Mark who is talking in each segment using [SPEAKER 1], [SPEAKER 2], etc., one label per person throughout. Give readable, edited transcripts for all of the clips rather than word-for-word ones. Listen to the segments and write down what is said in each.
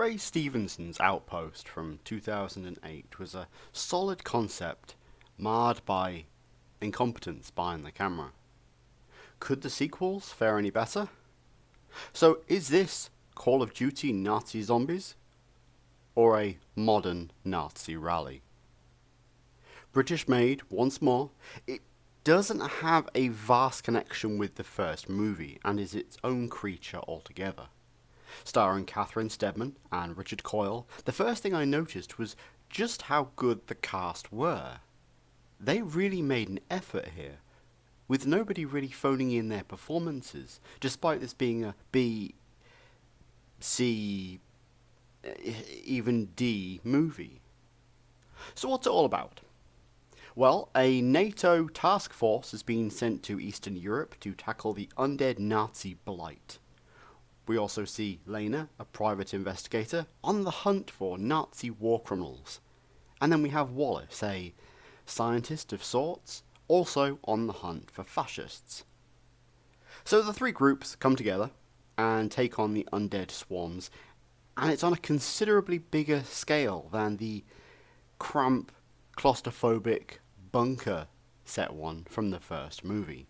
[SPEAKER 1] Ray Stevenson's Outpost from 2008 was a solid concept marred by incompetence behind the camera. Could the sequels fare any better? So is this Call of Duty Nazi Zombies or a modern Nazi rally? British made once more, it doesn't have a vast connection with the first movie and is its own creature altogether. Starring Catherine Steadman and Richard Coyle, the first thing I noticed was just how good the cast were. They really made an effort here, with nobody really phoning in their performances, despite this being a B, C, even D movie. So what's it all about? Well, a NATO task force has been sent to Eastern Europe to tackle the undead Nazi blight. We also see Lena, a private investigator, on the hunt for Nazi war criminals. And then we have Wallace, a scientist of sorts, also on the hunt for fascists. So the three groups come together and take on the undead swarms, and it's on a considerably bigger scale than the cramped, claustrophobic bunker set one from the first movie.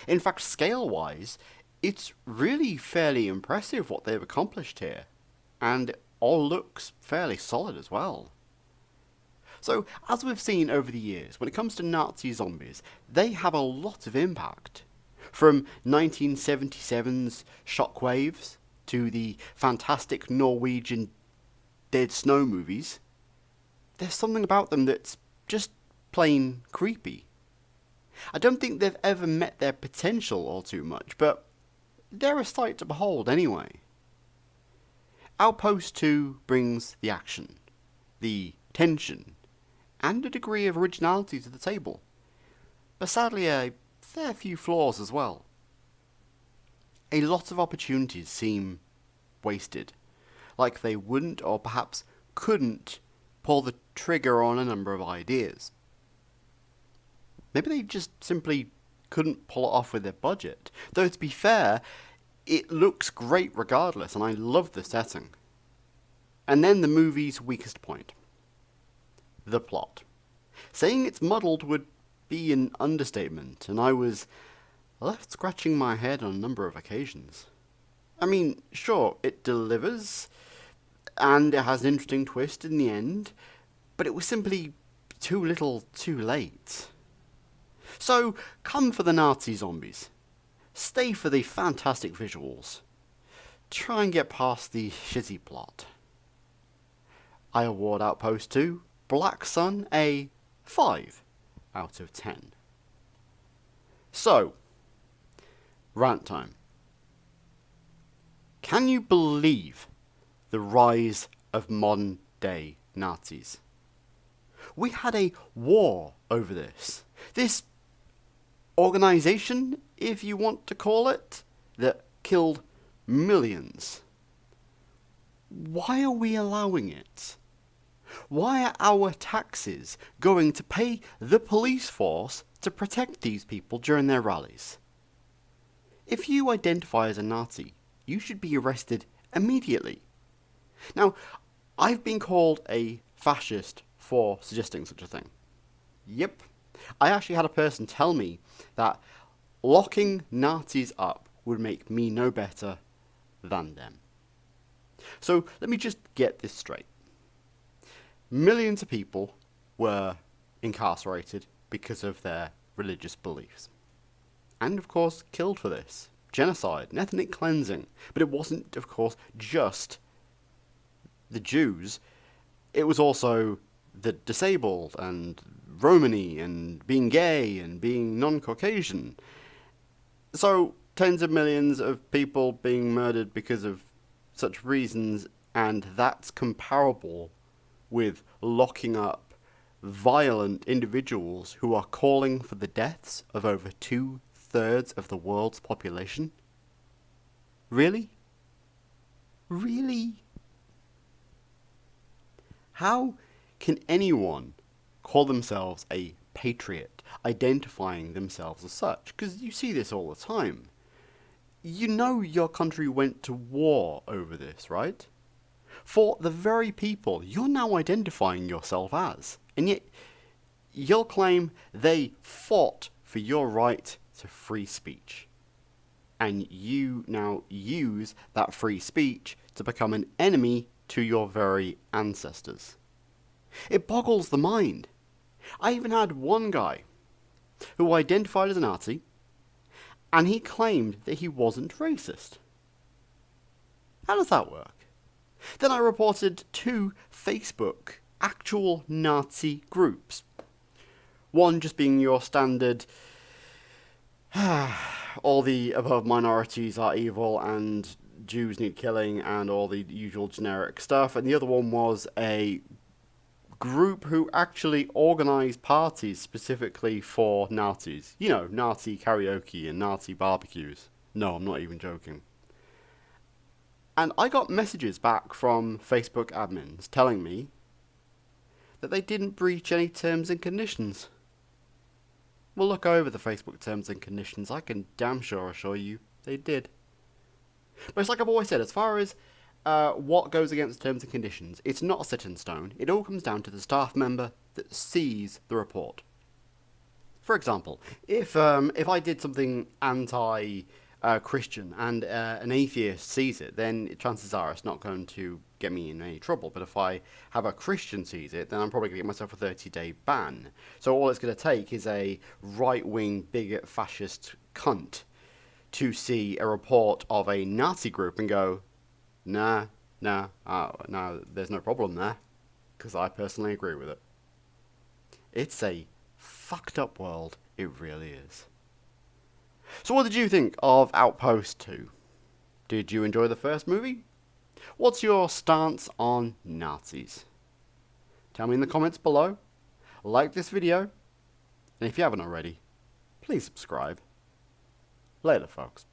[SPEAKER 1] In fact, scale-wise, it's really fairly impressive what they've accomplished here, and it all looks fairly solid as well. So, as we've seen over the years, when it comes to Nazi zombies, they have a lot of impact. From 1977's Shockwaves to the fantastic Norwegian Dead Snow movies, there's something about them that's just plain creepy. I don't think they've ever met their potential all too much, but they're a sight to behold anyway. Outpost 2 brings the action, the tension, and a degree of originality to the table, but sadly a fair few flaws as well. A lot of opportunities seem wasted, like they wouldn't or perhaps couldn't pull the trigger on a number of ideas. Maybe they just simply couldn't pull it off with their budget. Though to be fair, it looks great regardless, and I love the setting. And then the movie's weakest point. The plot. Saying it's muddled would be an understatement, and I was left scratching my head on a number of occasions. I mean, sure, it delivers, and it has an interesting twist in the end, but it was simply too little too late. So, come for the Nazi zombies. Stay for the fantastic visuals. Try and get past the shitty plot. I award Outpost 2 Black Sun a 5 out of 10. So, rant time. Can you believe the rise of modern day Nazis? We had a war over this. This organization, if you want to call it, that killed millions. Why are we allowing it? Why are our taxes going to pay the police force to protect these people during their rallies? If you identify as a Nazi, you should be arrested immediately. Now, I've been called a fascist for suggesting such a thing. Yep. I actually had a person tell me that locking Nazis up would make me no better than them. So let me just get this straight. Millions of people were incarcerated because of their religious beliefs. And of course killed for this. Genocide and ethnic cleansing. But it wasn't, of course, just the Jews. It was also the disabled and Romani and being gay and being non-Caucasian. So, tens of millions of people being murdered because of such reasons, and that's comparable with locking up violent individuals who are calling for the deaths of over 2/3 of the world's population? Really? Really? How can anyone call themselves a patriot, identifying themselves as such? Because you see this all the time. You know your country went to war over this, right? for the very people you're now identifying yourself as. And yet, you'll claim they fought for your right to free speech. And you now use that free speech to become an enemy to your very ancestors. It boggles the mind. I even had one guy who identified as a Nazi, and he claimed that he wasn't racist. How does that work? Then I reported 2 Facebook actual Nazi groups. One just being your standard, all the above minorities are evil and Jews need killing and all the usual generic stuff. And the other one was a group who actually organised parties specifically for Nazis. You know, Nazi karaoke and Nazi barbecues. No, I'm not even joking. And I got messages back from Facebook admins telling me that they didn't breach any terms and conditions. We'll look over the Facebook terms and conditions. I can damn sure assure you they did. But it's like I've always said, as far as what goes against terms and conditions, it's not set in stone. It all comes down to the staff member that sees the report. For example, if I did something anti-Christian and an atheist sees it, then chances are it's not going to get me in any trouble. But if I have a Christian sees it, then I'm probably going to get myself a 30-day ban. So all it's going to take is a right-wing, bigot, fascist cunt to see a report of a Nazi group and go, nah, there's no problem there, because I personally agree with it. It's a fucked up world, it really is. So what did you think of Outpost 2? Did you enjoy the first movie? What's your stance on Nazis? Tell me in the comments below. Like this video, and if you haven't already, please subscribe. Later, folks.